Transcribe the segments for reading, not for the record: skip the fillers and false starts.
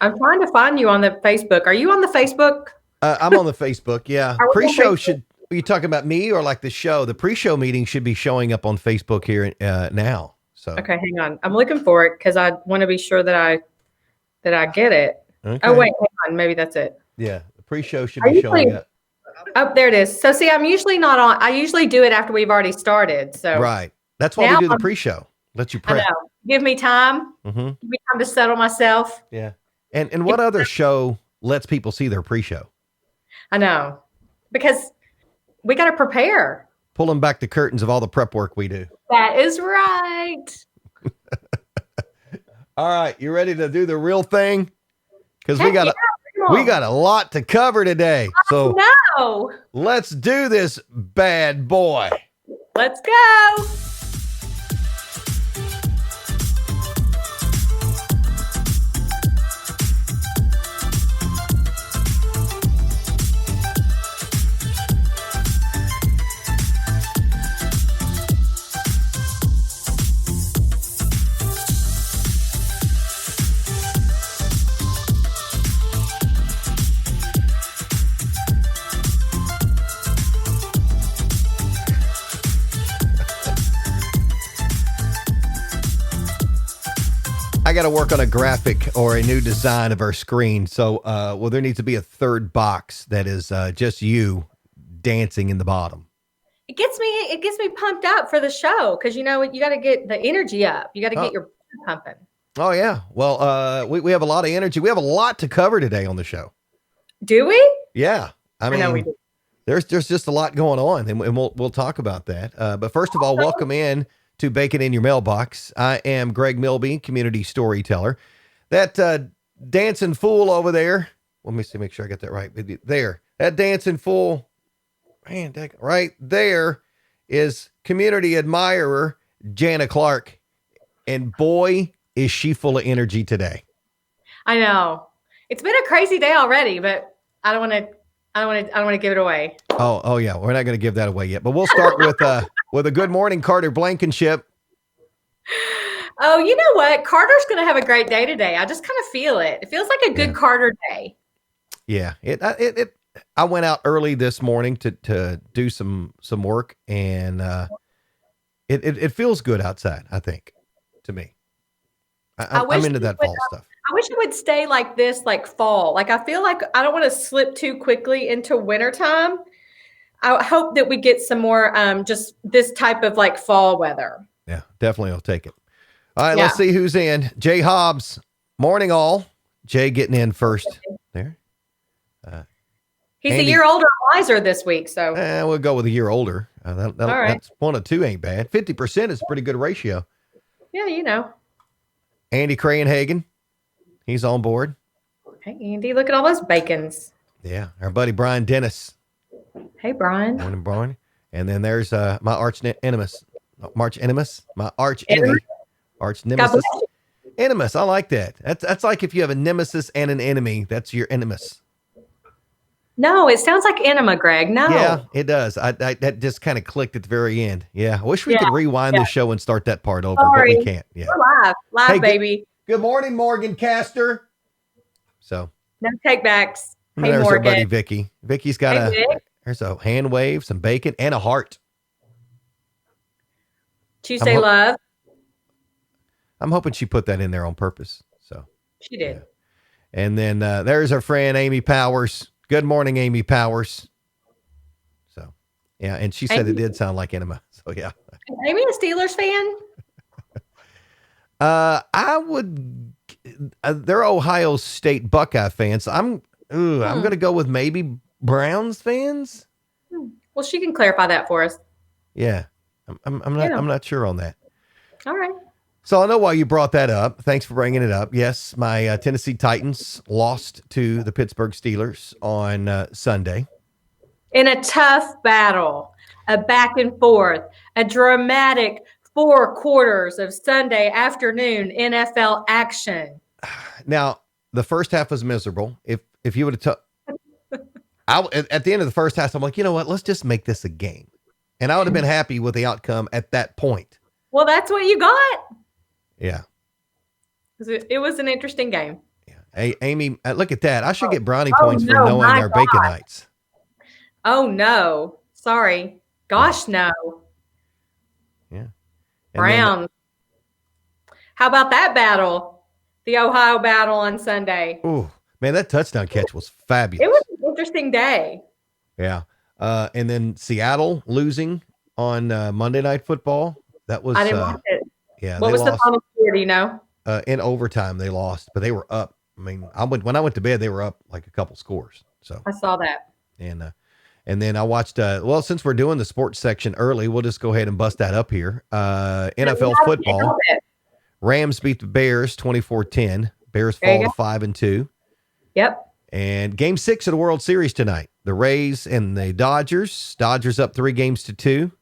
I'm trying to find you on the Facebook. Are you on the Facebook? I'm on the Facebook. Yeah. Are we on Pre-show Facebook? should, are you talking about me or like the show? The pre-show meeting should be showing up on Facebook here now. So, Okay, hang on. I'm looking for it because I want to be sure that I get it. Oh okay. wait, hang on. Maybe that's it. Yeah. The pre-show should I be showing usually up. oh there it is. So see, I'm usually not on. I usually do it after we've already started. So Right. That's why we now do the pre-show. Let you I prep. know. Give me time. Mm-hmm. Give me time to settle myself. Yeah. And what other show lets people see their pre-show? I know because we got to prepare. Pulling back the curtains of all the prep work we do. That is right. All right, you ready to do the real thing? Because Heck yeah, we got a lot to cover today. So no. let's do this, bad boy. Let's go. I got to work on a graphic or a new design of our screen. So, well, there needs to be a third box that is just you dancing in the bottom. It gets me pumped up for the show because you know you got to get the energy up. You got to Oh, get your blood pumping. oh yeah. Well, we have a lot of energy. We have a lot to cover today on the show. Do we? Yeah. I know we mean, do. there's just a lot going on, and we'll talk about that. But first of all, welcome in to Bacon in Your Mailbox. I am Greg Milby, community storyteller. That dancing fool over there. Let me see, make sure I got that right. There, that dancing fool, man, right there is community admirer Jana Clark, and boy, is she full of energy today. I know. It's been a crazy day already, but I don't want to. I don't want to give it away. Oh yeah, we're not going to give that away yet, but we'll start with a good morning, Carter Blankenship. Oh, you know what? Carter's going to have a great day today. I just kind of feel it. It feels like a good Carter day. Yeah, it. I went out early this morning to do some work, and it feels good outside. I think, to me, I'm into that fall stuff. I wish it would stay like this, like fall. Like I feel like I don't want to slip too quickly into wintertime. I hope that we get some more just this type of like fall weather. Yeah, definitely. I'll take it. All right, let's see who's in. Jay Hobbs, morning all. Jay getting in first there. He's Andy, a year older and wiser this week, so. We'll go with a year older. Right. That's 1 of 2 ain't bad. 50% is a pretty good ratio. Yeah, you know. Andy Crayenhagen, he's on board. Hey, Andy, look at all those bacons. Yeah, our buddy Brian Dennis. Hey, Brian. Morning, Brian. And then there's my arch nemesis. My arch enemy. Arch nemesis. Enemies. I like that. That's like if you have a nemesis and an enemy, that's your enemies. No, it sounds like enema, Greg. No. Yeah, it does. I that just kind of clicked at the very end. Yeah. I wish we could rewind the show and start that part over, but we can't. Yeah. We're live, hey, baby. Good morning, Morgan Castor. So. No takebacks. Hey, there's Morgan. our buddy Vicky. Vicky's got there's a hand wave, some bacon, and a heart. Tuesday love. I'm hoping she put that in there on purpose. So she did. Yeah. And then there's our friend Amy Powers. Good morning, Amy Powers. So, yeah, and she said it did sound like enema. So, yeah. Is Amy a Steelers fan? I would. They're Ohio State Buckeye fans. So I'm going to go with maybe Browns fans. Well, she can clarify that for us. Yeah, I'm not sure on that. All right. So I know why you brought that up. Thanks for bringing it up. Yes, my Tennessee Titans lost to the Pittsburgh Steelers on Sunday. In a tough battle, a back and forth, a dramatic 4 quarters of Sunday afternoon NFL action. Now, the first half was miserable. If you would have at the end of the first half, I'm like, you know what? Let's just make this a game. And I would have been happy with the outcome at that point. Well, that's what you got. Yeah. It was an interesting game. Yeah. Hey, Amy, look at that. I should get brownie Oh points for no, knowing my our God. Baconites. Oh no. Sorry. Yeah. Gosh, no. Yeah. And then, Brown. How about that battle? The Ohio battle on Sunday. oh, man, that touchdown catch was It was fabulous. an interesting day. Yeah. And then Seattle losing on Monday Night Football. That I was, didn't watch it. yeah, What they was the lost final score? Do you know? in overtime. They lost, but they were up. I mean, when I went to bed, they were up like a couple scores. So, I saw that. and, uh, and then I watched, well, since we're doing the sports section early, we'll just go ahead and bust that up here. No, NFL I can't help football. it. Rams beat the Bears 24-10. Bears There you fall to go. 5-2. Yep. And game 6 of the World Series tonight. The Rays and the Dodgers. Dodgers up 3-2.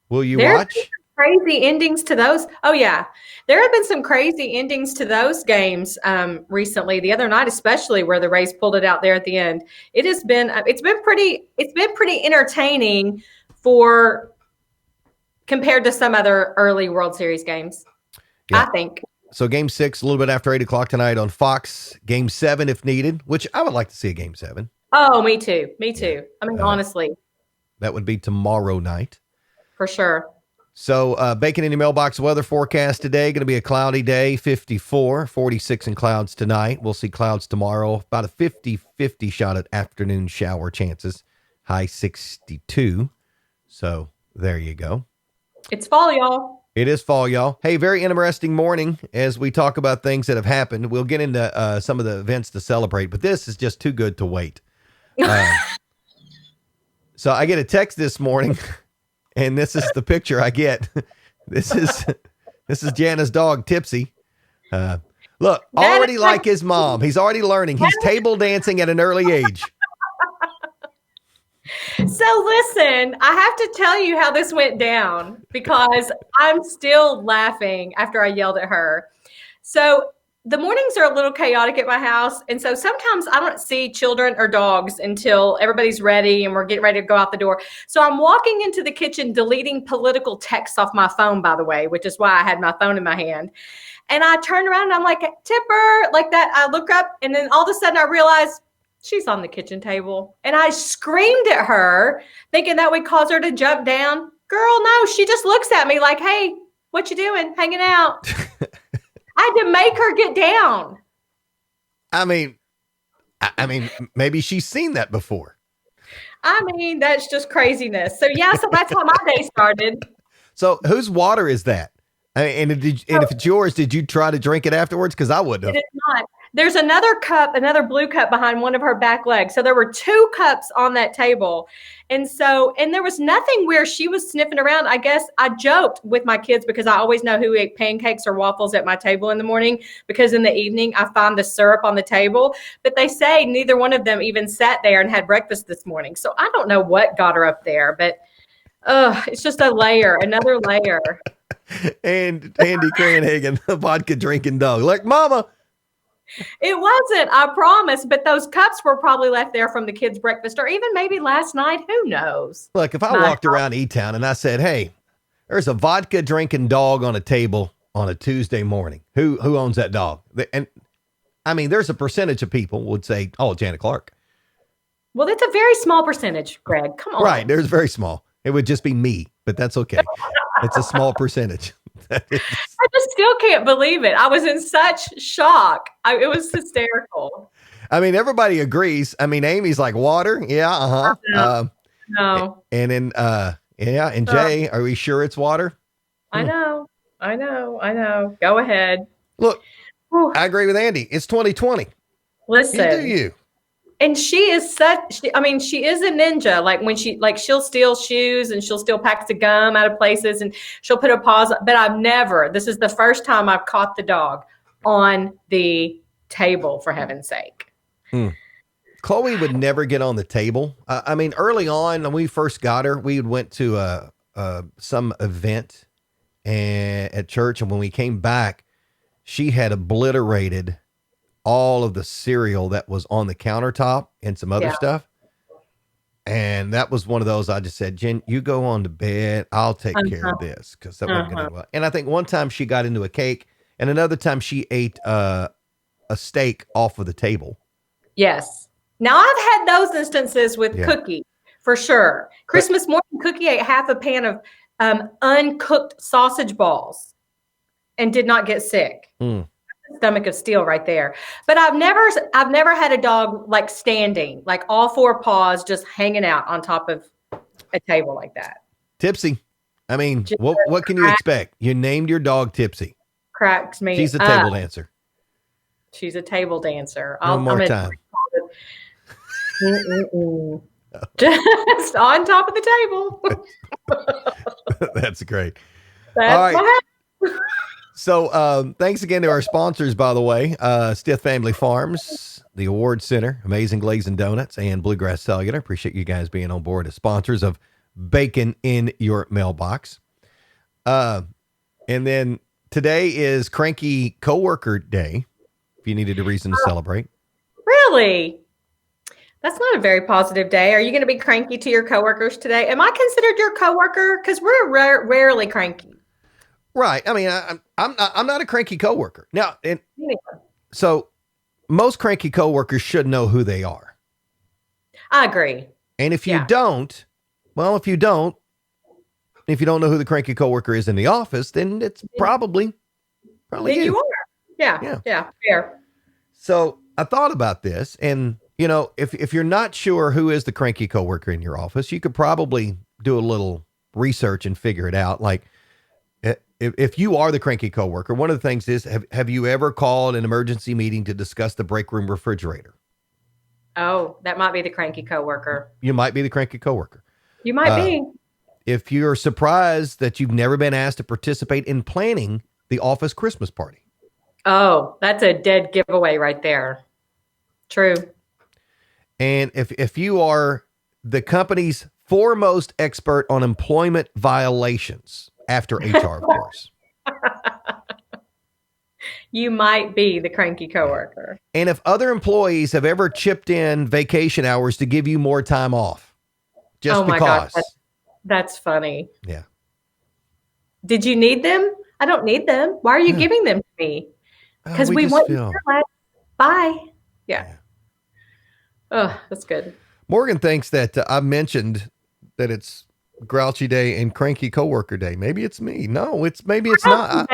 Will you There have been watch? some crazy endings to those. Oh yeah, there have been some crazy endings to those games recently. The other night, especially, where the Rays pulled it out there at the end. It has been it's been pretty entertaining for compared to some other early World Series games. Yeah. I think. So game 6, a little bit after 8 o'clock tonight on Fox. Game 7 if needed, which I would like to see a game 7. Oh, me too. Me too. I mean, honestly, That would be tomorrow night. for sure. So Bacon in your mailbox weather forecast today. Going to be a cloudy day, 54, 46 in clouds tonight. We'll see clouds tomorrow. About a 50-50 shot at afternoon shower chances. High 62. So there you go. It's fall, y'all. It is fall, y'all. Hey, very interesting morning as we talk about things that have happened. We'll get into some of the events to celebrate, but this is just too good to wait. So I get a text this morning, and this is the picture I get. This is Jana's dog, Tipsy. Look, already like his mom. He's already learning. He's table dancing at an early age. So listen, I have to tell you how this went down because I'm still laughing after I yelled at her. So the mornings are a little chaotic at my house. And so sometimes I don't see children or dogs until everybody's ready and we're getting ready to go out the door. So I'm walking into the kitchen, deleting political texts off my phone, by the way, which is why I had my phone in my hand. And I turn around and I'm like, Tipper, like that. I look up and then all of a sudden I realize she's on the kitchen table. And I screamed at her, thinking that would cause her to jump down. Girl, no, she just looks at me like, hey, what you doing? Hanging out. I had to make her get down. I mean, maybe she's seen that before. I mean, that's just craziness. So yeah, so that's how my day started. So whose water is that? I mean, and if it's yours, did you try to drink it afterwards? Because I wouldn't have. It is not. There's another cup, another blue cup behind one of her back legs. So there were 2 cups on that table. And there was nothing where she was sniffing around. I guess I joked with my kids because I always know who ate pancakes or waffles at my table in the morning, because in the evening I find the syrup on the table. But they say neither one of them even sat there and had breakfast this morning. So I don't know what got her up there, but it's just another layer. And Andy Cranhagen, the vodka drinking dog. Like, mama. It wasn't, I promise. But those cups were probably left there from the kids' breakfast or even maybe last night. Who knows? Look, if I walked around E-Town and I said, hey, there's a vodka drinking dog on a table on a Tuesday morning. Who owns that dog? And I mean, there's a percentage of people would say, oh, Janet Clark. Well, that's a very small percentage, Greg. Come on. Right. There's very small. It would just be me, but that's okay. It's a small percentage. I just still can't believe it. I was in such shock. It was hysterical. I mean, everybody agrees. I mean, Amy's like water. Yeah. Uh-huh. No. And then, yeah. And Jay, are we sure it's water? I know. Go ahead. Look, I agree with Andy. It's 2020. Listen. You do you. And she is she is a ninja. Like she'll steal shoes and she'll steal packets of gum out of places and she'll put a pause. But this is the first time I've caught the dog on the table, for heaven's sake. Chloe would never get on the table. I mean, early on when we first got her, we went to some event at church. And when we came back, she had obliterated all of the cereal that was on the countertop and some other stuff. And that was one of those, I just said, Jen, you go on to bed. I'll take care of this. Cause that wasn't going to go well. And I think one time she got into a cake and another time she ate, a steak off of the table. Yes. Now I've had those instances with Yeah. Cookie for sure. But Christmas morning, Cookie ate half a pan of uncooked sausage balls and did not get sick. mm, Stomach of steel right there. But I've never had a dog like standing, like all four paws just hanging out on top of a table like that. Tipsy. I mean, Just what can you expect? You named your dog Tipsy. cracks me She's a up. table dancer. She's a table dancer. No more I'm time. just on top of the table. That's great. That's All right. my So thanks again to our sponsors, by the way, Stith Family Farms, the Award Center, Amazing Glazing Donuts, and Bluegrass Cellular. Appreciate you guys being on board as sponsors of Bacon in Your Mailbox. And then today is Cranky Coworker Day, if you needed a reason to celebrate. Really? That's not a very positive day. Are you going to be cranky to your coworkers today? Am I considered your coworker? Because we're rarely cranky. Right. I mean, I'm not a cranky coworker. Now, so most cranky coworkers should know who they are. I agree. And if you don't, if you don't know who the cranky coworker is in the office, then it's probably you are. Yeah. Fair. So I thought about this, and if you're not sure who is the cranky coworker in your office, you could probably do a little research and figure it out. Like, if you are the cranky coworker, one of the things is, have you ever called an emergency meeting to discuss the break room refrigerator? Oh, that might be the cranky coworker. You might be the cranky coworker. You might be. If you're surprised that you've never been asked to participate in planning the office Christmas party. Oh, that's a dead giveaway right there. True. And if you are the company's foremost expert on employment violations, after HR, of course. You might be the cranky coworker. And if other employees have ever chipped in vacation hours to give you more time off, just because. God, that's funny. Yeah. Did you need them? I don't need them. Why are you giving them to me? Because we want your life. Bye. Yeah. Oh, that's good. Morgan thinks that I've mentioned that it's Grouchy Day and Cranky Coworker Day. Maybe it's me. No, maybe it's not.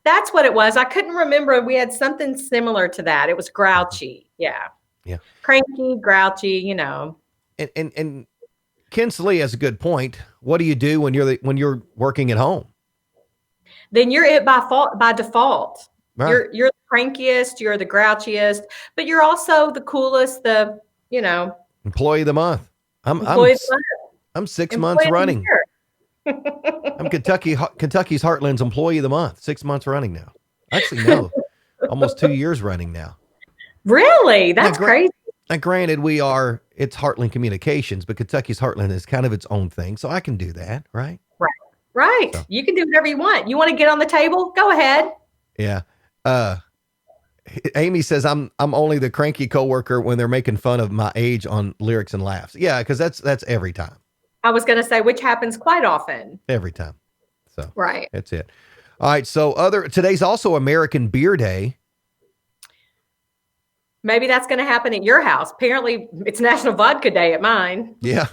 That's what it was. I couldn't remember. We had something similar to that. It was grouchy. Yeah. Yeah. Cranky, grouchy, And Ken Slee has a good point. What do you do when you're working at home? Then you're it by default. Right. You're the crankiest, you're the grouchiest, but you're also the coolest, Employee of the month. I'm 6 months running. I'm Kentucky's Heartland's Employee of the Month, 6 months running now. Actually, no, almost 2 years running now. Really? That's crazy. Now, granted, it's Heartland Communications, but Kentucky's Heartland is kind of its own thing, so I can do that, right? Right. So. You can do whatever you want. You want to get on the table? Go ahead. Yeah. Amy says I'm only the cranky coworker when they're making fun of my age on Lyrics and Laughs. Yeah, because that's every time. I was going to say, which happens quite often. Every time. So right. That's it. All right. So today's also American Beer Day. Maybe that's going to happen at your house. Apparently it's National Vodka Day at mine. Yeah.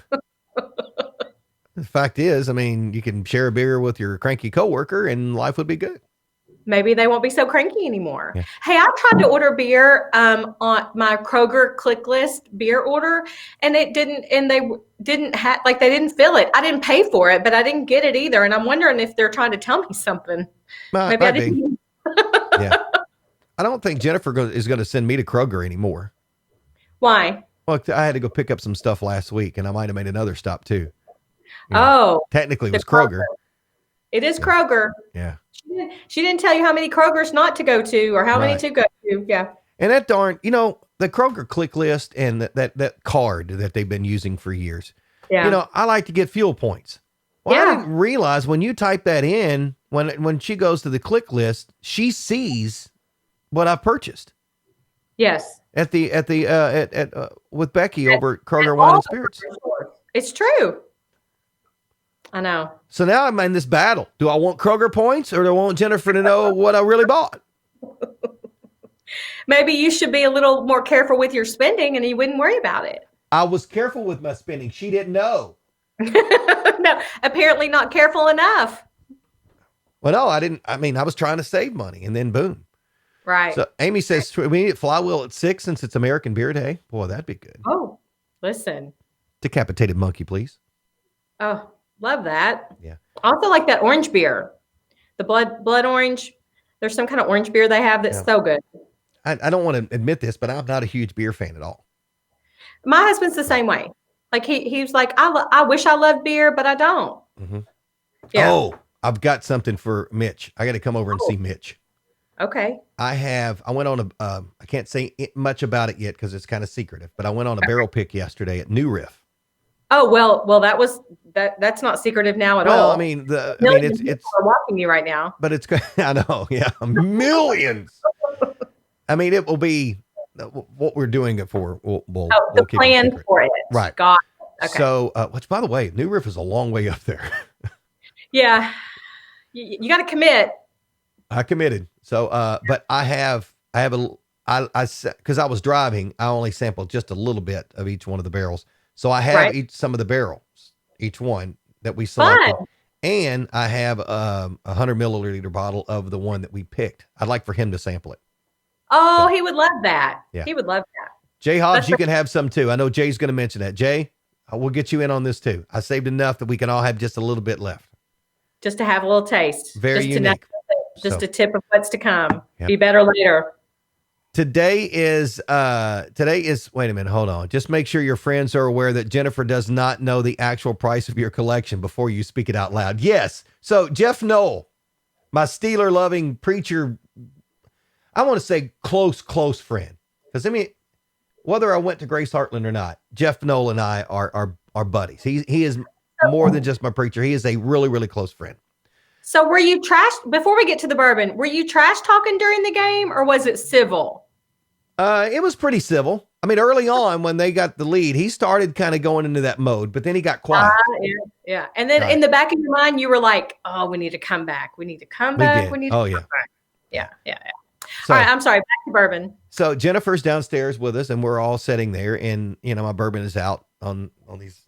The fact is, you can share a beer with your cranky coworker and life would be good. Maybe they won't be so cranky anymore. Yeah. Hey, I tried to order beer on my Kroger click list beer order, and they didn't fill it. I didn't pay for it, but I didn't get it either. And I'm wondering if they're trying to tell me something. Maybe I didn't. Yeah. I don't think Jennifer is going to send me to Kroger anymore. Why? Well, I had to go pick up some stuff last week, and I might have made another stop too. Technically it was Kroger. It is Kroger. Yeah. She didn't tell you how many Krogers not to go to or how many to go to. Yeah. And that darn, the Kroger click list and that card that they've been using for years. Yeah. I like to get fuel points. Well, I didn't realize when you type that in, when she goes to the click list, she sees what I've purchased. Yes. With Becky over at Kroger Wine and Spirits. It's true. I know. So now I'm in this battle. Do I want Kroger points or do I want Jennifer to know what I really bought? Maybe you should be a little more careful with your spending and you wouldn't worry about it. I was careful with my spending. She didn't know. No, apparently not careful enough. Well, no, I didn't. I mean, I was trying to save money, and then boom. Right. So Amy says we need Flywheel at 6 since it's American Beer Day. Boy, that'd be good. Oh, listen. Decapitated monkey, please. Oh, love that. Yeah. I also like that orange beer, the blood orange. There's some kind of orange beer they have that's so good. I don't want to admit this, but I'm not a huge beer fan at all. My husband's the same way. Like he was like, I wish I loved beer, but I don't. Mm-hmm. Yeah. Oh, I've got something for Mitch. I got to come over and see Mitch. Okay. I went on I can't say much about it yet because it's kind of secretive, but I went on a barrel pick yesterday at New Riff. Oh, well, that's not secretive now at all. Well, I mean, it's are watching you right now. But it's, I know. Yeah. Millions. I mean, it will be what we're doing it for. We'll keep plan for it. Right. Got it. Okay. So, which by the way, New Riff is a long way up there. Yeah. You got to commit. I committed. So, but because I was driving, I only sampled just a little bit of each one of the barrels. So I have some of the barrels, each one that we selected. Fun. And I have a 100 milliliter bottle of the one that we picked. I'd like for him to sample it. Oh, he would love that. Yeah. He would love that. Jay Hobbs, you can have some too. I know Jay's going to mention that. Jay, we'll get you in on this too. I saved enough that we can all have just a little bit left. Just to have a little taste. Very unique. Just a tip of what's to come. Yep. Be better later. Today is, wait a minute, hold on. Just make sure your friends are aware that Jennifer does not know the actual price of your collection before you speak it out loud. Yes. So Jeff Knoll, my Steeler loving preacher, I want to say close friend. Because I mean, whether I went to Grace Heartland or not, Jeff Knoll and I are buddies. He is more than just my preacher. He is a really, really close friend. So were you before we get to the bourbon, were you trash talking during the game or was it civil? It was pretty civil. I mean, early on when they got the lead, he started kind of going into that mode, but then he got quiet. Yeah. And then in the back of your mind, you were like, oh, we need to come back. We need to come back. We need to come back. Yeah. So, all right. I'm sorry. Back to bourbon. So Jennifer's downstairs with us and we're all sitting there and, my bourbon is out on these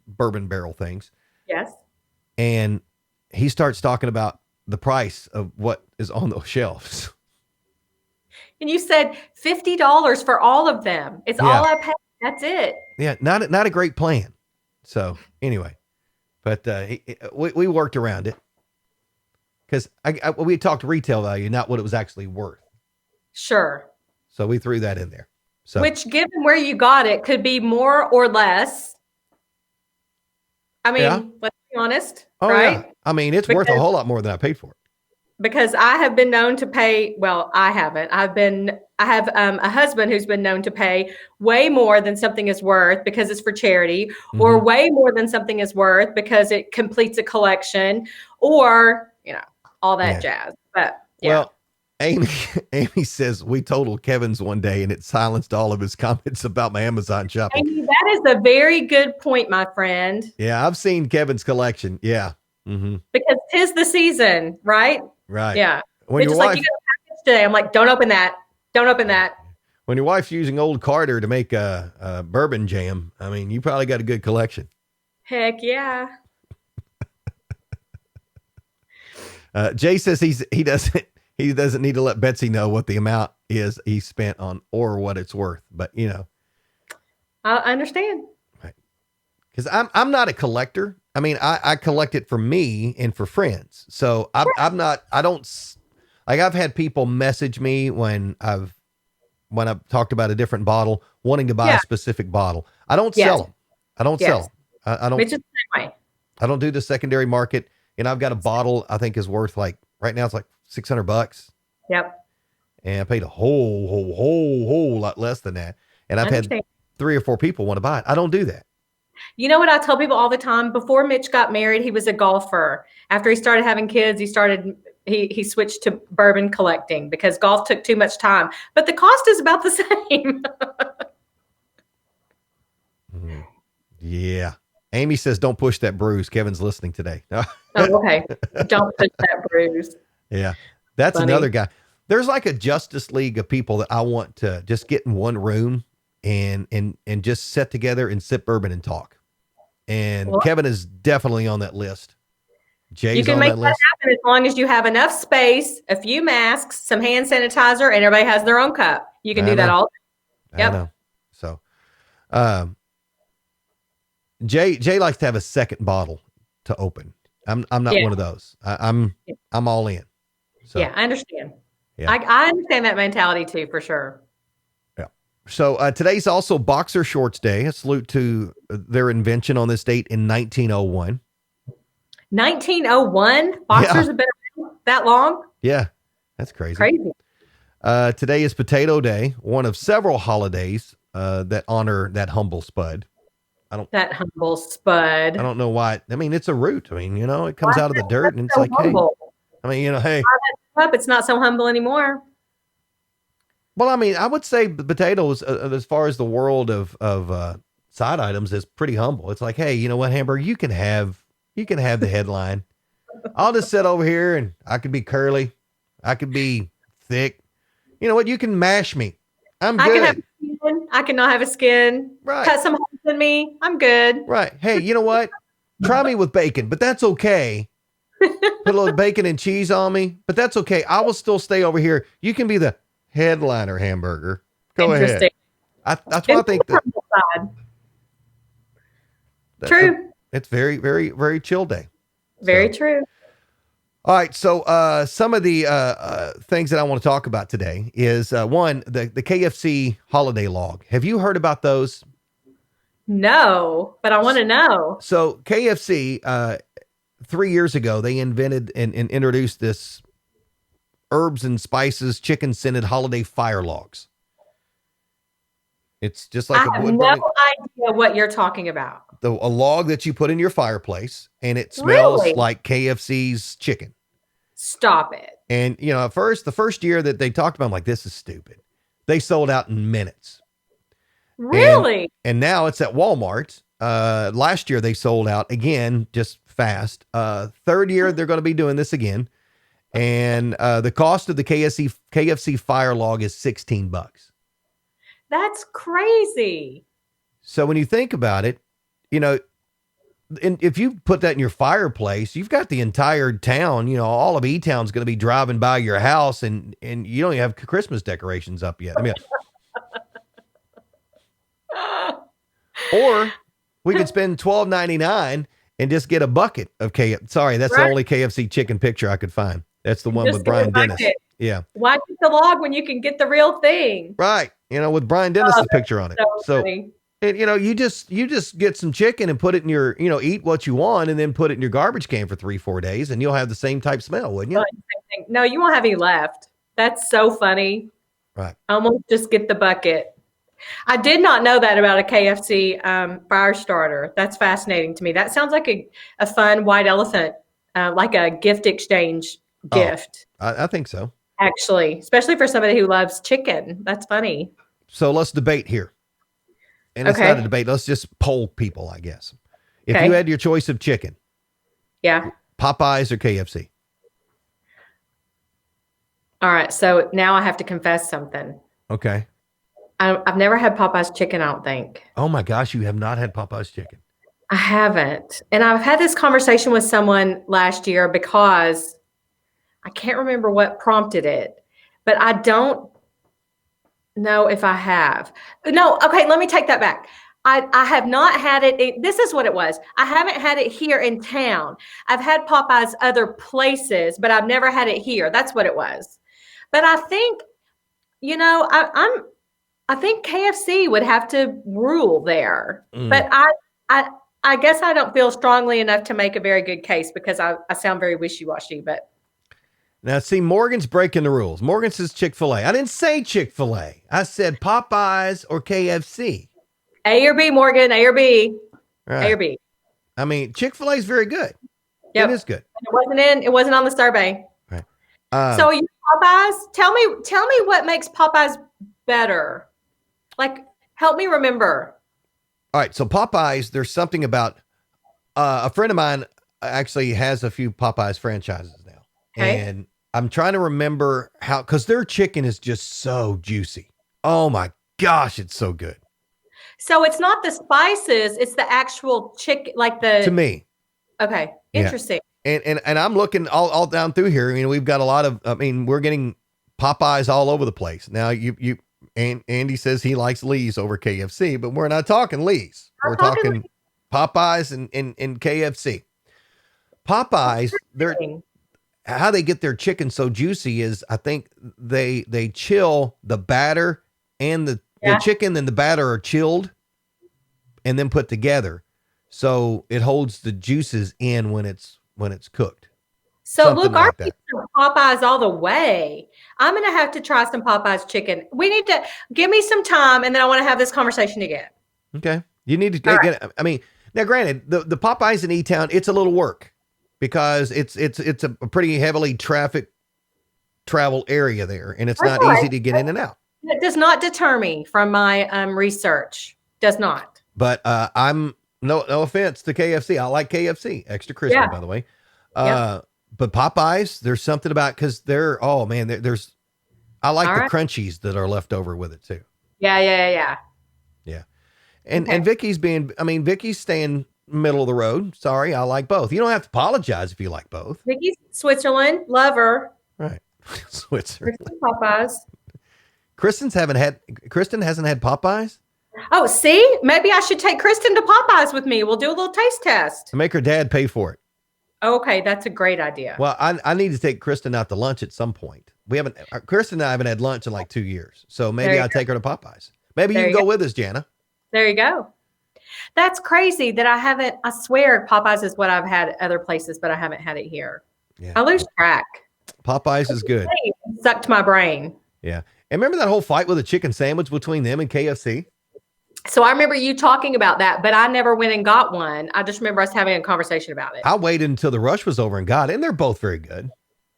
bourbon barrel things. Yes. And he starts talking about the price of what is on those shelves. And you said $50 for all of them. It's all I pay. That's it. Yeah, not a great plan. So anyway, but we worked around it because we talked retail value, not what it was actually worth. Sure. So we threw that in there. So which, given where you got it, could be more or less. I mean, let's be honest, right? Yeah. I mean, it's worth a whole lot more than I paid for it. Because I have been known to pay. Well, I haven't. I have a husband who's been known to pay way more than something is worth because it's for charity, or way more than something is worth because it completes a collection, or all that jazz. But well, Amy says we totaled Kevin's one day and it silenced all of his comments about my Amazon shopping. Amy, that is a very good point, my friend. Yeah, I've seen Kevin's collection. Yeah. Mm-hmm. Because 'tis the season, right? Right. Yeah. When it's your just wife, like, you got a package today. I'm like, don't open that. Don't open that. When your wife's using old Carter to make a bourbon jam, I mean, you probably got a good collection. Heck yeah. Jay says he doesn't need to let Betsy know what the amount is he spent on or what it's worth, but I understand. Right. Because I'm not a collector. I mean, I collect it for me and for friends. So I've had people message me when I've talked about a different bottle, wanting to buy a specific bottle. I don't sell them. I don't sell them. I don't. It's just the same way. I don't do the secondary market. And I've got a bottle I think is worth right now it's like $600. Yep. And I paid a whole lot less than that. And I've had 3 or 4 people want to buy it. I don't do that. You know what I tell people all the time? Before Mitch got married, he was a golfer. After he started having kids, he switched to bourbon collecting because golf took too much time. But the cost is about the same. Yeah. Amy says, don't push that bruise. Kevin's listening today. Oh, okay. Don't push that bruise. Yeah. That's funny. Another guy. There's like a Justice League of people that I want to just get in one room and just sit together and sip bourbon and talk. And Well, Kevin is definitely on that list. you Jay's can on make that that list. happen as long as you have enough space, a few masks, some hand sanitizer, and everybody has their own cup. You can I do that know. all. I Yep. know. So, um, Jay likes to have a second bottle to open. I'm not Yeah. one of those. I'm all in. So Yeah. I understand. yeah. I understand that mentality too, for sure. Yeah. So today's also Boxer Shorts Day. A salute to their invention on this date in 1901. 1901? Yeah. Boxers have been around that long? Yeah. That's crazy. Crazy. Today is Potato Day, one of several holidays that honor that humble spud. That humble I spud. don't know why. I mean, it's a root. I mean, it Why comes is out of the dirt that and it's so like, hey, humble? I mean, hey. Up, it's not so humble anymore. Well, I mean, I would say the potatoes, as far as the world of side items, is pretty humble. It's like, hey, you know what, Hamburger, you can have the headline. I'll just sit over here and I could be curly, I could be thick. You know what? You can mash me. I'm I can have good. a skin. I cannot have a skin. Right. Cut some holes in me. I'm good. Right. Hey, you know what? Try me with bacon, but that's okay. Put a little bacon and cheese on me, but that's okay. I will still stay over here. You can be the headliner, Hamburger. Go Interesting. ahead. That's why I think that, Side. that True. it's very, very, very chill day. Very So, true. all right. So, some of the things that I want to talk about today is one, the KFC holiday log. Have you heard about those? No, but I want to know. So, KFC, 3 years ago, they invented and introduced this herbs and spices chicken scented holiday fire logs. It's just like I a have wood no burning, idea what you're talking about. a log that you put in your fireplace, and it smells Really? like KFC's chicken. Stop it. And at first, the first year that they talked about, I'm like, this is stupid. They sold out in minutes, and Really? now it's at Walmart. Last year they sold out again, just fast. Third year they're going to be doing this again, and the cost of the KFC fire log is $16. That's crazy. So when you think about it, and if you put that in your fireplace, you've got the entire town, all of E-Town's going to be driving by your house, and you don't even have Christmas decorations up yet. I mean, or we could spend $12.99 and just get a bucket of KFC. Sorry, that's the Right? only KFC chicken picture I could find. That's the one Just with get a Brian Dennis. bucket. Yeah. Why get the log when you can get the real thing? Right. With Brian Dennis's picture on it. So funny. and you just get some chicken and put it in your, eat what you want and then put it in your garbage can for 3-4 days and you'll have the same type smell, wouldn't you? No, you won't have any left. That's so funny. Right. Almost just get the bucket. I did not know that about a KFC fire starter. That's fascinating to me. That sounds like a fun white elephant, like a gift exchange gift. I think so. Actually, especially for somebody who loves chicken. That's funny. So let's debate here. And it's Okay. not a debate. Let's just poll people, I guess. If Okay. you had your choice of chicken, Yeah. Popeyes or KFC? All right. So now I have to confess something. Okay. I've never had Popeye's chicken, I don't think. Oh my gosh, you have not had Popeyes chicken. I haven't. And I've had this conversation with someone last year because I can't remember what prompted it, but I don't know if I have. No, okay, let me take that back. I have not had it. This is what it was. I haven't had it here in town. I've had Popeyes other places, but I've never had it here. That's what it was. But I think, I think KFC would have to rule there. But I guess I don't feel strongly enough to make a very good case because I sound very wishy-washy, but Now, see, Morgan's breaking the rules. Morgan says Chick-fil-A. I didn't say Chick-fil-A. I said Popeyes or KFC. A or B, Morgan, A or B. Right. A or B. I mean, Chick-fil-A is very good. Yep. It is good. It wasn't on the survey. Right. So you Popeyes? Tell me what makes Popeyes better. Like, help me remember. All right. So Popeyes, there's something about a friend of mine actually has a few Popeyes franchises now. Okay. And I'm trying to remember how, because their chicken is just so juicy. Oh my gosh, it's so good So it's not the spices, it's the actual chicken, like to the, me. okay, Yeah. interesting. And I'm looking all down through here. You know, we've got a lot of, I mean, we're getting Popeyes all over the place. Now and Andy says he likes Lee's over KFC, but we're not talking Lee's. I'm We're talking talking Popeyes and KFC. Popeyes, they're, like, how they get their chicken so juicy is I think they chill the batter and the yeah. chicken and the batter are chilled and then put together. So it holds the juices in when it's cooked. So Something look, our like that. pizza Popeyes all the way. I'm gonna have to try some Popeyes chicken. We need to give me some time, and then I want to have this conversation again. Okay. You need to All right. get, I mean, now granted, the Popeyes in E-Town, it's a little work because it's a pretty heavily travel area there and it's That's not all easy right. to get in and out. It does not deter me from my research. Does not. But I'm no offense to KFC. I like KFC, extra crispy, Yeah. by the way. Yep. But Popeyes, there's something about because they're oh man, there's I like All the right. crunchies that are left over with it too. Yeah. Yeah, and Okay. Vicky's staying middle of the road. Sorry, I like both. You don't have to apologize if you like both. Vicky's Switzerland, lover. Right, Switzerland. Popeyes. Kristen hasn't had Popeyes. Oh, see, maybe I should take Kristen to Popeyes with me. We'll do a little taste test. And make her dad pay for it. Okay, that's a great idea. Well, I need to take Kristen out to lunch at some point. Kristen and I haven't had lunch in like 2 years. So maybe I'll take her to Popeyes. Maybe you can go with us, Jana. There you go. That's crazy that I swear Popeyes is what I've had at other places, but I haven't had it here. Yeah. I lose track. Popeyes is good. It sucked my brain. Yeah. And remember that whole fight with a chicken sandwich between them and KFC? So I remember you talking about that, but I never went and got one. I just remember us having a conversation about it. I waited until the rush was over and got it, and they're both very good.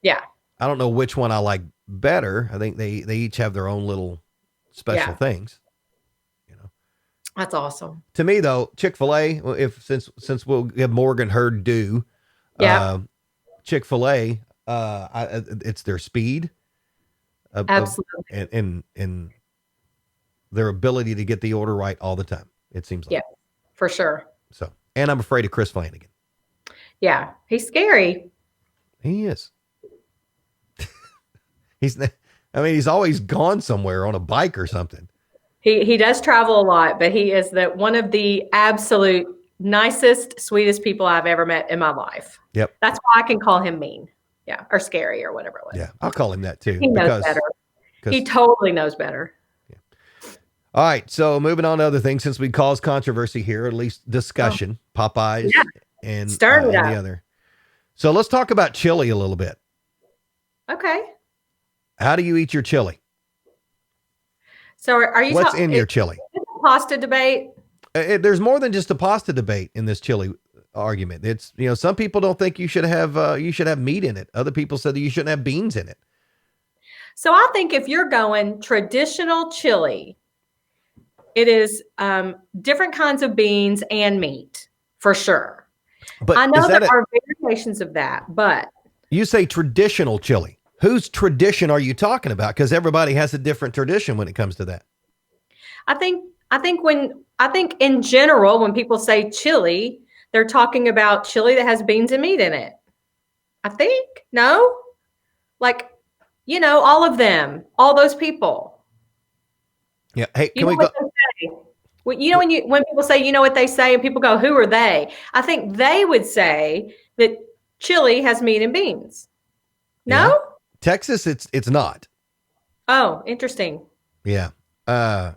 Yeah. I don't know which one I like better. I think they each have their own little special things. You know, That's awesome. to me though, Chick-fil-A, since we'll give Morgan her due, Chick-fil-A, it's their speed, Absolutely. and their ability to get the order right all the time. It seems like. Yeah, for sure. So, and I'm afraid of Chris Flanagan. Yeah, he's scary. He is. He's always gone somewhere on a bike or something. He does travel a lot, but he is one of the absolute nicest, sweetest people I've ever met in my life. Yep. That's why I can call him mean. Yeah, or scary or whatever it was. Yeah, I'll call him that too. He knows better. He totally knows better. All right, so moving on to other things, since we caused controversy here, at least discussion, Popeyes and the other. So let's talk about chili a little bit. Okay. How do you eat your chili? So are you? What's in your chili? Pasta debate. There's more than just a pasta debate in this chili argument. It's some people don't think you should have meat in it. Other people said that you shouldn't have beans in it. So I think if you're going traditional chili, it is different kinds of beans and meat for sure. But I know there are variations of that, but you say traditional chili. Whose tradition are you talking about? Because everybody has a different tradition when it comes to that. I think in general, when people say chili, they're talking about chili that has beans and meat in it. I think no, like all of them, all those people. Yeah. Hey, can we go? Well, when people say, what they say, and people go, who are they? I think they would say that chili has meat and beans. No? Yeah. Texas, it's not. Oh, interesting. Yeah. So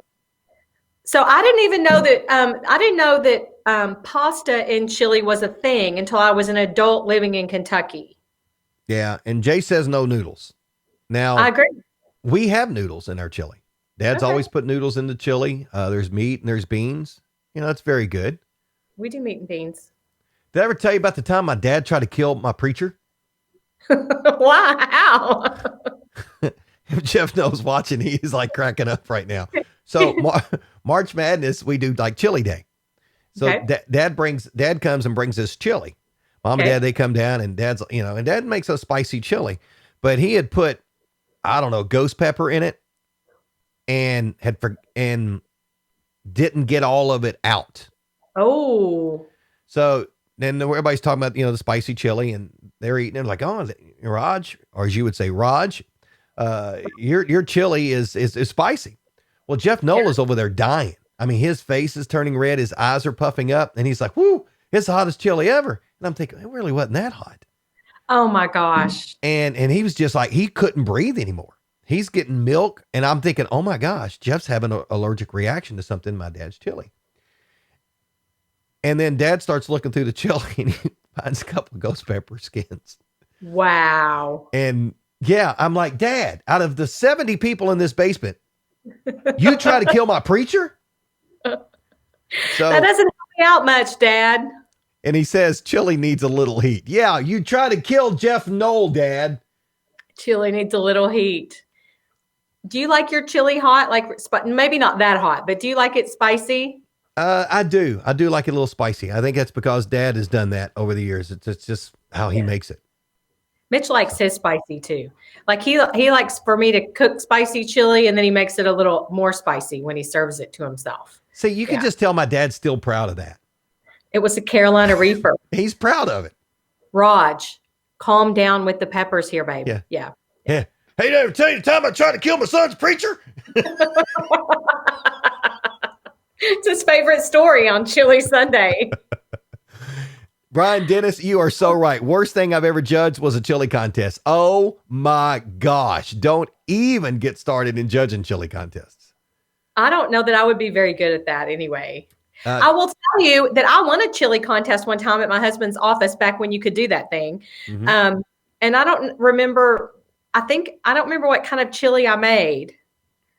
I didn't even know that. I didn't know that pasta in chili was a thing until I was an adult living in Kentucky. Yeah, and Jay says no noodles. Now I agree. We have noodles in our chili. Dad's always put noodles in the chili. There's meat and there's beans. It's very good. We do meat and beans. Did I ever tell you about the time my dad tried to kill my preacher? Why? How? If Jeff knows watching, he's like cracking up right now. So March Madness, we do like chili day. So Dad comes and brings us chili. Mom and Dad, they come down and Dad's, and Dad makes a spicy chili. but he had put, I don't know, ghost pepper in it and and didn't get all of it out. Oh. So then everybody's talking about, the spicy chili, and they're eating it like, oh, Raj, or as you would say, Raj, your chili is spicy. Well, Jeff Nola's over there dying. I mean, his face is turning red. His eyes are puffing up, and he's like, whoo, it's the hottest chili ever. And I'm thinking, it really wasn't that hot. Oh my gosh. And he was just like, he couldn't breathe anymore. He's getting milk. And I'm thinking, oh my gosh, Jeff's having an allergic reaction to something in my dad's chili. And then Dad starts looking through the chili and he finds a couple of ghost pepper skins. Wow. And yeah, I'm like, Dad, out of the 70 people in this basement, you try to kill my preacher? So that doesn't help me out much, Dad. And he says, chili needs a little heat. Yeah, you try to kill Jeff Knoll, Dad. Chili needs a little heat. Do you like your chili hot? Like, maybe not that hot, but do you like it spicy? I do. I do like it a little spicy. I think that's because Dad has done that over the years. It's just how he makes it. Mitch likes his spicy too. Like he likes for me to cook spicy chili, and then he makes it a little more spicy when he serves it to himself. See, you can just tell my dad's still proud of that. It was a Carolina Reaper. He's proud of it. Raj, calm down with the peppers here, baby. Yeah. Hey, did I ever tell you the time I tried to kill my son's preacher? It's his favorite story on Chili Sunday. Brian Dennis, you are so right. Worst thing I've ever judged was a chili contest. Oh my gosh. Don't even get started in judging chili contests. I don't know that I would be very good at that anyway. I will tell you that I won a chili contest one time at my husband's office back when you could do that thing. Mm-hmm. And I don't remember what kind of chili I made.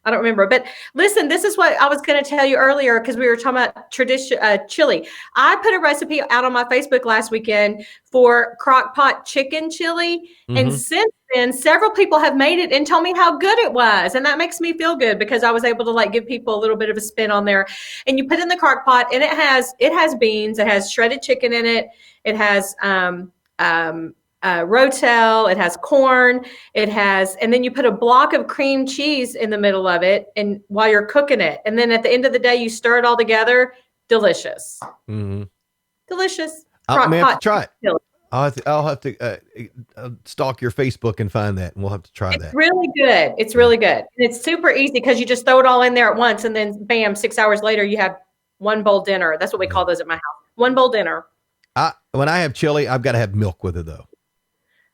I don't remember. But listen, this is what I was going to tell you earlier because we were talking about tradition chili. I put a recipe out on my Facebook last weekend for crock pot chicken chili. Mm-hmm. And since then, several people have made it and told me how good it was. And that makes me feel good because I was able to give people a little bit of a spin on there. And you put it in the crock pot and it has beans. It has shredded chicken in it. It has rotel, it has corn, and then you put a block of cream cheese in the middle of it, and while you're cooking it, and then at the end of the day, you stir it all together. Delicious, delicious. I may have to try it. I'll have to stalk your Facebook and find that, and we'll have to try that. It's really good. It's really good. And it's super easy because you just throw it all in there at once, and then bam, 6 hours later, you have one bowl dinner. That's what we call those at my house. One bowl dinner. When I have chili, I've got to have milk with it though.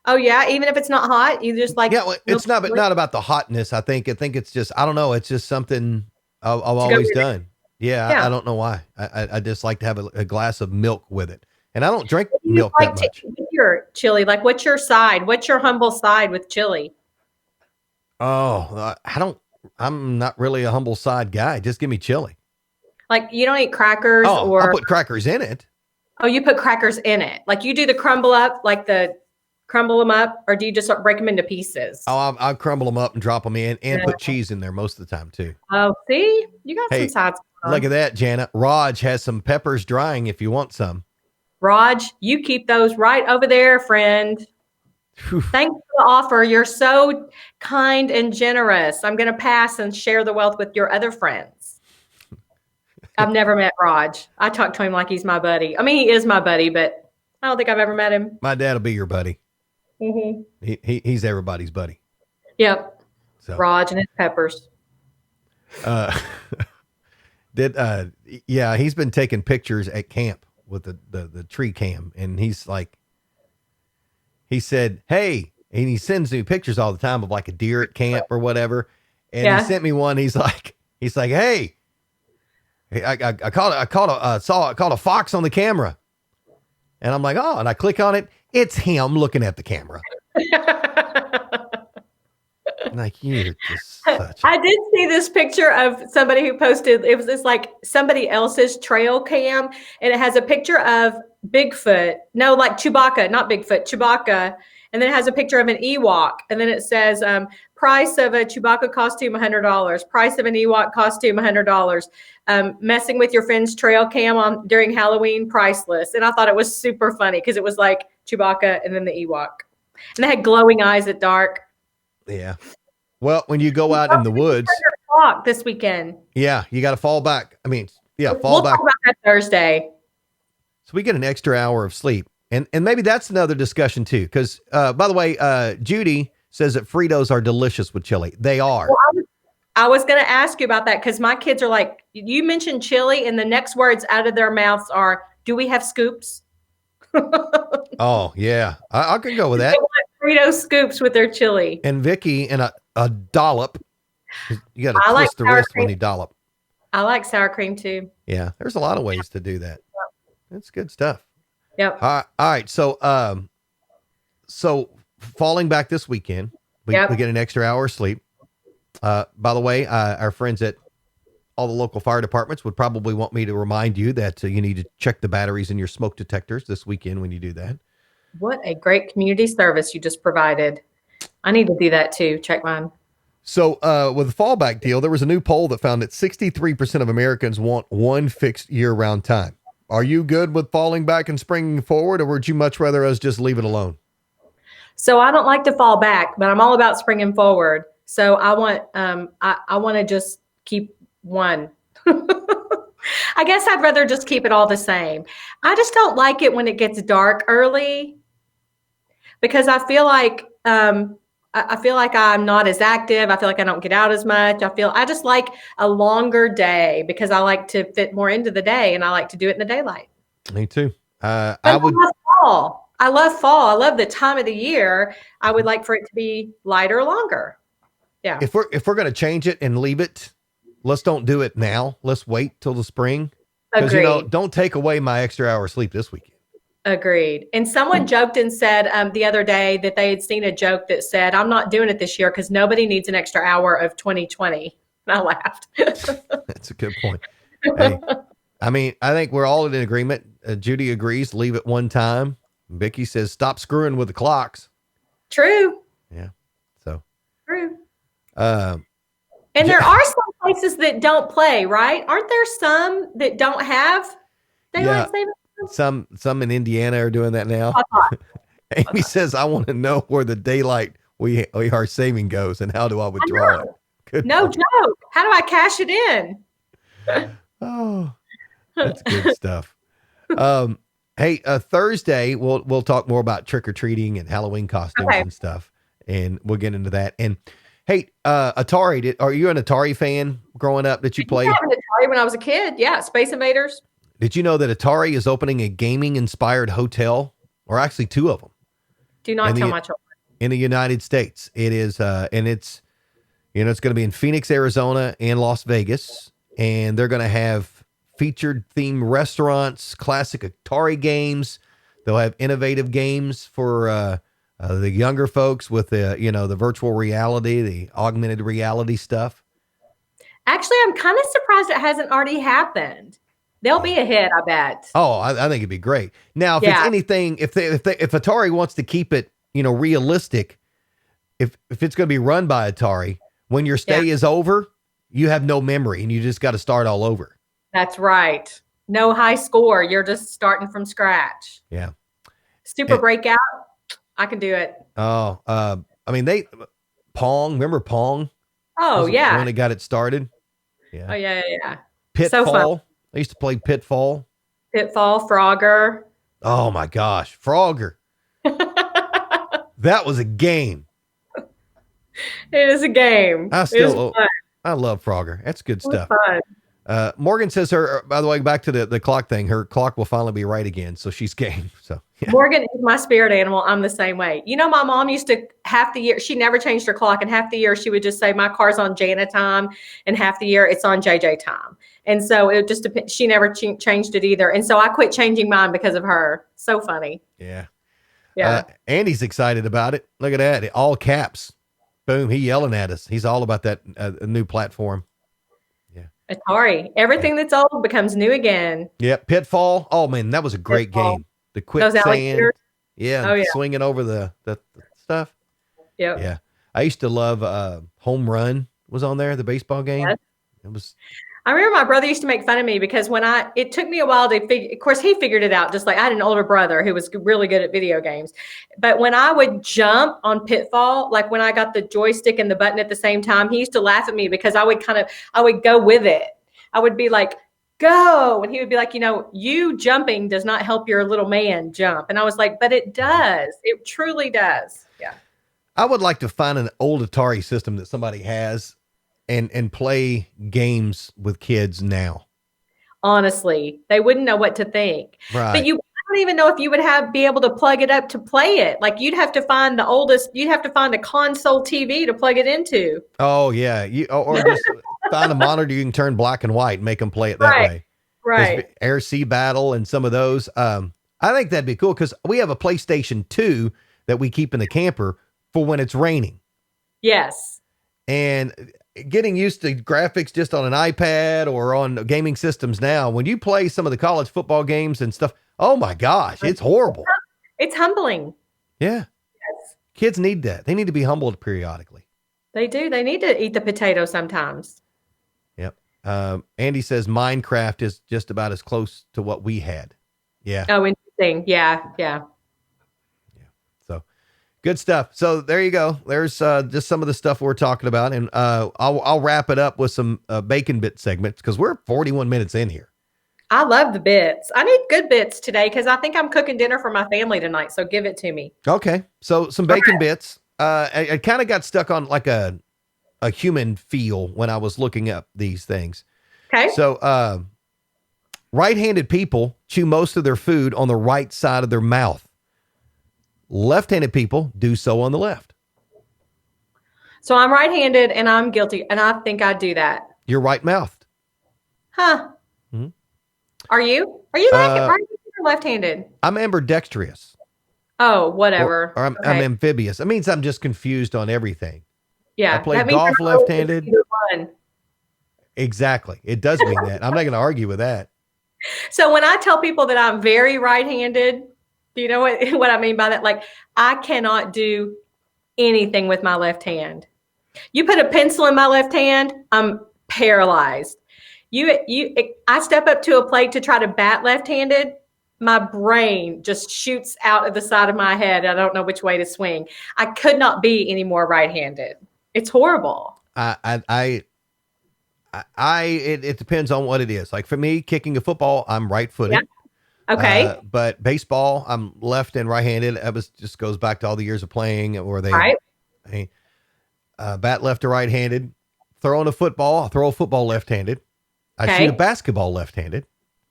Oh yeah, even if it's not hot, you just well, it's not about the hotness. I think it's just, I don't know. It's just something I've always done. Yeah. I don't know why. I just like to have a glass of milk with it, and I don't drink milk that much. Your chili, what's your side? What's your humble side with chili? Oh, I'm not really a humble side guy. Just give me chili. You don't eat crackers or I'll put crackers in it. Oh, you put crackers in it. You do the crumble up, crumble them up, or do you just break them into pieces? Oh, I'll crumble them up and drop them in and put cheese in there most of the time too. Oh, see? You got some sides. Look at that, Jana. Raj has some peppers drying if you want some. Raj, you keep those right over there, friend. Whew. Thanks for the offer. You're so kind and generous. I'm going to pass and share the wealth with your other friends. I've never met Raj. I talk to him like he's my buddy. I mean, he is my buddy, but I don't think I've ever met him. My dad will be your buddy. Mm-hmm. He's everybody's buddy. Yep. So. Raj and his peppers. He's been taking pictures at camp with the tree cam, and he said, hey, and he sends me pictures all the time of a deer at camp or whatever. And he sent me one. He's like, hey, I caught a fox on the camera. And I'm like, oh, and I click on it. It's him looking at the camera. You're just such I did see this picture of somebody who posted, it was just somebody else's trail cam, and it has a picture of Bigfoot. No, Chewbacca, not Bigfoot, Chewbacca. And then it has a picture of an Ewok. And then it says, price of a Chewbacca costume, $100. Price of an Ewok costume, $100. Messing with your friend's trail cam during Halloween, priceless. And I thought it was super funny because it was Chewbacca and then the Ewok. And they had glowing eyes at dark. Yeah. Well, when you go out in the Oh, woods, walk this weekend. yeah, you got to fall back. I mean, yeah, fall We'll talk back. about that Thursday. So we get an extra hour of sleep. And maybe that's another discussion too. Because, by the way, Judy says that Fritos are delicious with chili. They are. Well, I was going to ask you about that because my kids are like, you mentioned chili, and the next words out of their mouths are, "Do we have scoops?" Oh, yeah. I can go with They that. want Frito scoops with their chili. And Vicky and a dollop. You got to I like twist the sour wrist cream. when you dollop. I like sour cream too. Yeah. There's a lot of ways to do that. That's good stuff. Yep. All right. So falling back this weekend, we get an extra hour of sleep. By the way, our friends at all the local fire departments would probably want me to remind you that you need to check the batteries in your smoke detectors this weekend when you do that. What a great community service you just provided. I need to do that too. Check mine. So with the fallback deal, there was a new poll that found that 63% of Americans want one fixed year-round time. Are you good with falling back and springing forward, or would you much rather us just leave it alone? So I don't like to fall back, but I'm all about springing forward. So I want to just keep one. I guess I'd rather just keep it all the same. I just don't like it when it gets dark early because I feel like I'm not as active. I feel like I don't get out as much. I just like a longer day because I like to fit more into the day and I like to do it in the daylight. Me too. I love fall. I love fall. I love the time of the year. I would like for it to be lighter or longer. Yeah. If we're going to change it and leave it, let's don't do it now. Let's wait till the spring. Because, don't take away my extra hour of sleep this weekend. Agreed. And someone joked and said the other day that they had seen a joke that said, "I'm not doing it this year because nobody needs an extra hour of 2020." And I laughed. That's a good point. Hey, I mean, I think we're all in agreement. Judy agrees, leave it one time. Vicky says, stop screwing with the clocks. True. Yeah. So. True. And there are some places that don't play, right? Aren't there some that don't have daylight savings? Some in Indiana are doing that now. Amy says, I want to know where the daylight we are saving goes and how do I withdraw it? Good no joke. How do I cash it in? Oh, that's good stuff. Hey, Thursday we'll talk more about trick or treating and Halloween costumes and stuff, and we'll get into that. And hey, Atari, are you an Atari fan growing up? Did you play? I had an Atari when I was a kid. Yeah, Space Invaders. Did you know that Atari is opening a gaming-inspired hotel, or actually two of them? Do not tell my children. In the United States, it is, and it's, it's going to be in Phoenix, Arizona, and Las Vegas, and they're going to have featured theme restaurants, classic Atari games. They'll have innovative games for the younger folks with the virtual reality, the augmented reality stuff. Actually, I'm kind of surprised it hasn't already happened. They'll be a hit, I bet. Oh, I think it'd be great. Now, if it's anything, if Atari wants to keep it, realistic, if it's going to be run by Atari, when your stay is over, you have no memory and you just got to start all over. That's right. No high score. You're just starting from scratch. Yeah. Super Breakout. I can do it. Oh, I mean, Pong, remember Pong? Oh, yeah. When it got it started. Yeah. Oh, yeah. Pitfall. So fun. I used to play Pitfall. Frogger. Oh my gosh. Frogger. That was a game. It is a game. I love Frogger. That's good stuff. Fun. Morgan says by the way, back to the clock thing, her clock will finally be right again. So she's game. So yeah. Morgan is my spirit animal. I'm the same way. My mom used to half the year, she never changed her clock. And half the year she would just say, my car's on Jana time. And half the year it's on JJ time. And so it just depends. She never changed it either. And so I quit changing mine because of her. So funny. Yeah. Yeah. Andy's excited about it. Look at that. All caps. Boom. He yelling at us. He's all about that new platform. Atari. Everything that's old becomes new again. Yeah. Pitfall. Oh man, that was a great game. The quicksand. Yeah. Swinging over the stuff. Yep. Yeah. I used to love Home Run was on there, the baseball game. Yes. It was, I remember my brother used to make fun of me because it took me a while to figure, of course, he figured it out. Just like I had an older brother who was really good at video games. But when I would jump on Pitfall, like when I got the joystick and the button at the same time, he used to laugh at me because I would go with it. I would be like, go. And he would be like, you jumping does not help your little man jump. And I was like, but it does. It truly does. Yeah. I would like to find an old Atari system that somebody has and play games with kids now. Honestly, they wouldn't know what to think. But Right. I don't even know if you would be able to plug it up to play it. Like you'd have to find a console TV to plug it into. Oh yeah. Or just find a monitor you can turn black and white and make them play it that Right. way. Because Right. Air Sea Battle and some of those, I think that'd be cool because we have a PlayStation 2 that we keep in the camper for when it's raining. Yes. And getting used to graphics just on an iPad or on gaming systems now, when you play some of the college football games and stuff, oh my gosh, it's horrible. It's humbling. Yeah. Yes. Kids need that. They need to be humbled periodically. They do. They need to eat the potato sometimes. Yep. Andy says Minecraft is just about as close to what we had. Yeah. Oh, interesting. Yeah. Yeah. So good stuff. So there you go. There's just some of the stuff we're talking about. And I'll wrap it up with some bacon bit segments because we're 41 minutes in here. I love the bits. I need good bits today because I think I'm cooking dinner for my family tonight. So give it to me. Okay. So some bacon bits. I kind of got stuck on like a human feel when I was looking up these things. Okay. So right-handed people chew most of their food on the right side of their mouth. Left-handed people do so on the left. So I'm right-handed and I'm guilty. And I think I do that. You're right-mouthed. Huh. Mm-hmm. Are you? Are you right-handed or left-handed? I'm ambidextrous. Oh, whatever. Or I'm amphibious. It means I'm just confused on everything. Yeah. I play golf left-handed. One. Exactly. It does mean that. I'm not going to argue with that. So when I tell people that I'm very right-handed, do you know what I mean by that? Like I cannot do anything with my left hand. You put a pencil in my left hand, I'm paralyzed. I step up to a plate to try to bat left-handed, my brain just shoots out of the side of my head. I don't know which way to swing. I could not be any more right-handed. It's horrible. It depends on what it is. Like for me, kicking a football, I'm right-footed. Yeah. Okay. But baseball, I'm left and right-handed. It just goes back to all the years of playing where bat left to right-handed. Throwing a football, I throw a football left-handed. I shoot a basketball left-handed.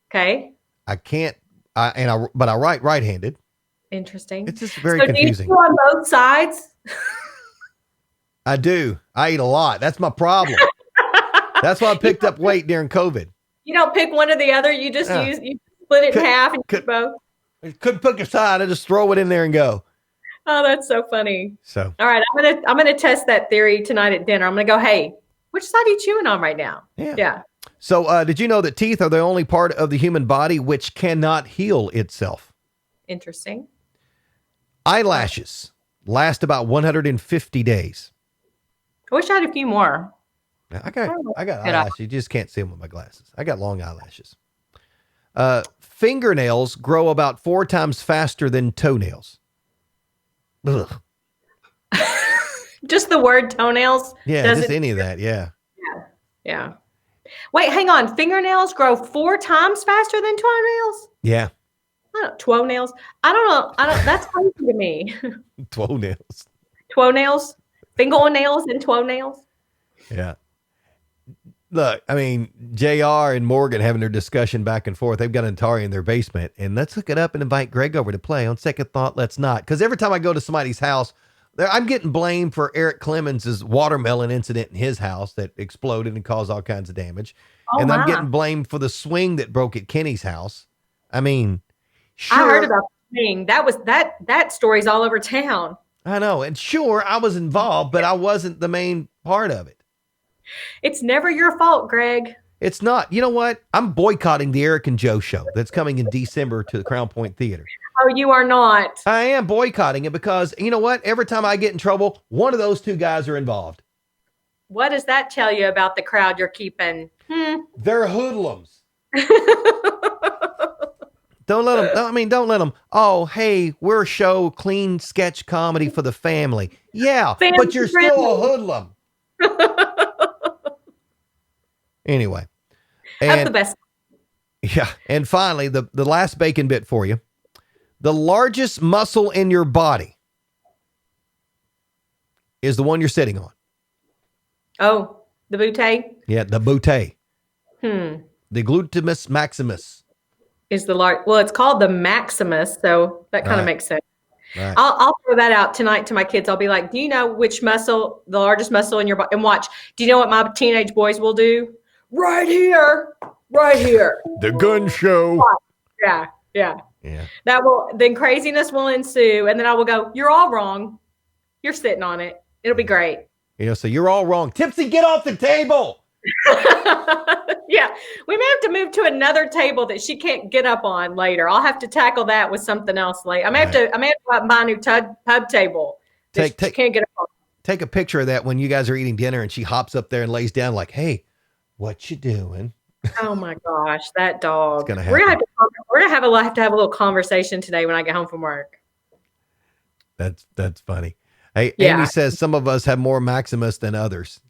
Okay. I can't, but I write right-handed. Interesting. It's just very confusing. Do you on both sides? I do. I eat a lot. That's my problem. That's why I picked up weight during COVID. You don't pick one or the other. You just you split it in half and use both. Couldn't pick a side. I just throw it in there and go. Oh, that's so funny. So, all right, I'm gonna test that theory tonight at dinner. I'm gonna go, hey, which side are you chewing on right now? Yeah. So, did you know that teeth are the only part of the human body which cannot heal itself? Interesting. Eyelashes last about 150 days. I wish I had a few more. I got eyelashes. You just can't see them with my glasses. I got long eyelashes. Fingernails grow about 4 times faster than toenails. Ugh. Just the word toenails? Yeah, just any of that. Yeah. Yeah. Wait, hang on. Fingernails grow 4 times faster than toenails? Yeah. Toenails? I don't know. That's crazy to me. Toenails. Toenails? Fingernails and toenails? Yeah. Look, I mean, JR and Morgan having their discussion back and forth. They've got an Atari in their basement, and let's hook it up and invite Greg over to play. On second thought, let's not. Because every time I go to somebody's house, I'm getting blamed for Eric Clemens' watermelon incident in his house that exploded and caused all kinds of damage. And I'm getting blamed for the swing that broke at Kenny's house. I mean, sure. I heard about the swing. That story's all over town. I know. And sure, I was involved, but I wasn't the main part of it. It's never your fault, Greg. It's not. You know what? I'm boycotting the Eric and Joe show that's coming in December to the Crown Point Theater. Oh, you are not. I am boycotting it because, you know what? Every time I get in trouble, one of those two guys are involved. What does that tell you about the crowd you're keeping? They're hoodlums. Don't let them. I mean, don't let them. Oh, hey, we're a show, clean sketch comedy for the family. Yeah, but you're still a hoodlum. Anyway, That's the and best. yeah, and finally, the last bacon bit for you: the largest muscle in your body is the one you're sitting on. Oh, the bootay? Yeah, the bootay. Hmm. The glutamus maximus. Is the large, well, it's called the Maximus, so that kind of Right. makes sense. Right. I'll throw that out tonight to my kids. I'll be like, do you know which muscle, the largest muscle in your body? And watch, do you know what my teenage boys will do? Right here. Right here. The gun show. Yeah. Yeah. Yeah. Then craziness will ensue. And then I will go, you're all wrong. You're sitting on it. It'll be great. So you're all wrong. Tipsy, get off the table. Yeah, we may have to move to another table that she can't get up on later. I'll have to tackle that with something else later. I may have to go out and buy a new pub table that she can't get up on. Take a picture of that when you guys are eating dinner and she hops up there and lays down like, hey, what you doing? Oh my gosh, that dog. It's gonna We're happen. gonna have to have a little conversation today when I get home from work. That's funny. Hey, Yeah. Amy says some of us have more Maximus than others.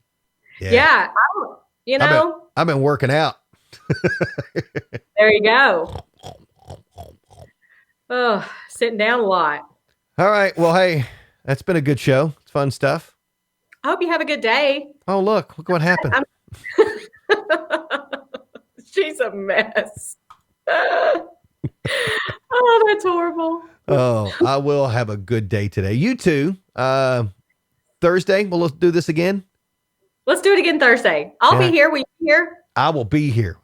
Yeah. I've been working out. There you go. Oh, sitting down a lot. All right. Well, hey, that's been a good show. It's fun stuff. I hope you have a good day. Oh, look what happened. She's a mess. Oh, that's horrible. Oh, I will have a good day today. You too. Thursday, we'll do this again. Let's do it again Thursday. I'll be here. Will you be here? I will be here.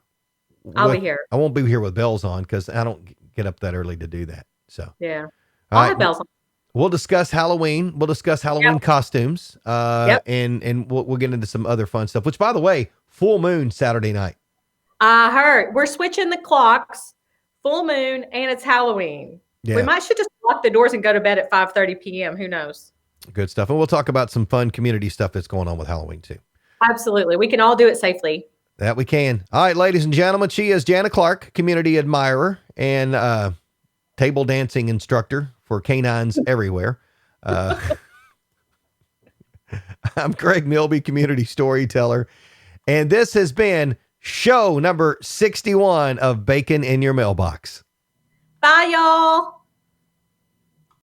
I'll be here. I won't be here with bells on because I don't get up that early to do that. So yeah, I'll have bells on. We'll discuss Halloween. We'll discuss Halloween costumes. And we'll get into some other fun stuff. Which, by the way, full moon Saturday night. I heard we're switching the clocks. Full moon and it's Halloween. Yeah. We should just lock the doors and go to bed at 5:30 p.m. Who knows? Good stuff. And we'll talk about some fun community stuff that's going on with Halloween too. Absolutely. We can all do it safely. That we can. All right, ladies and gentlemen, she is Jana Clark, community admirer and table dancing instructor for canines everywhere. I'm Greg Milby, community storyteller. And this has been show number 61 of Bacon in Your Mailbox. Bye, y'all.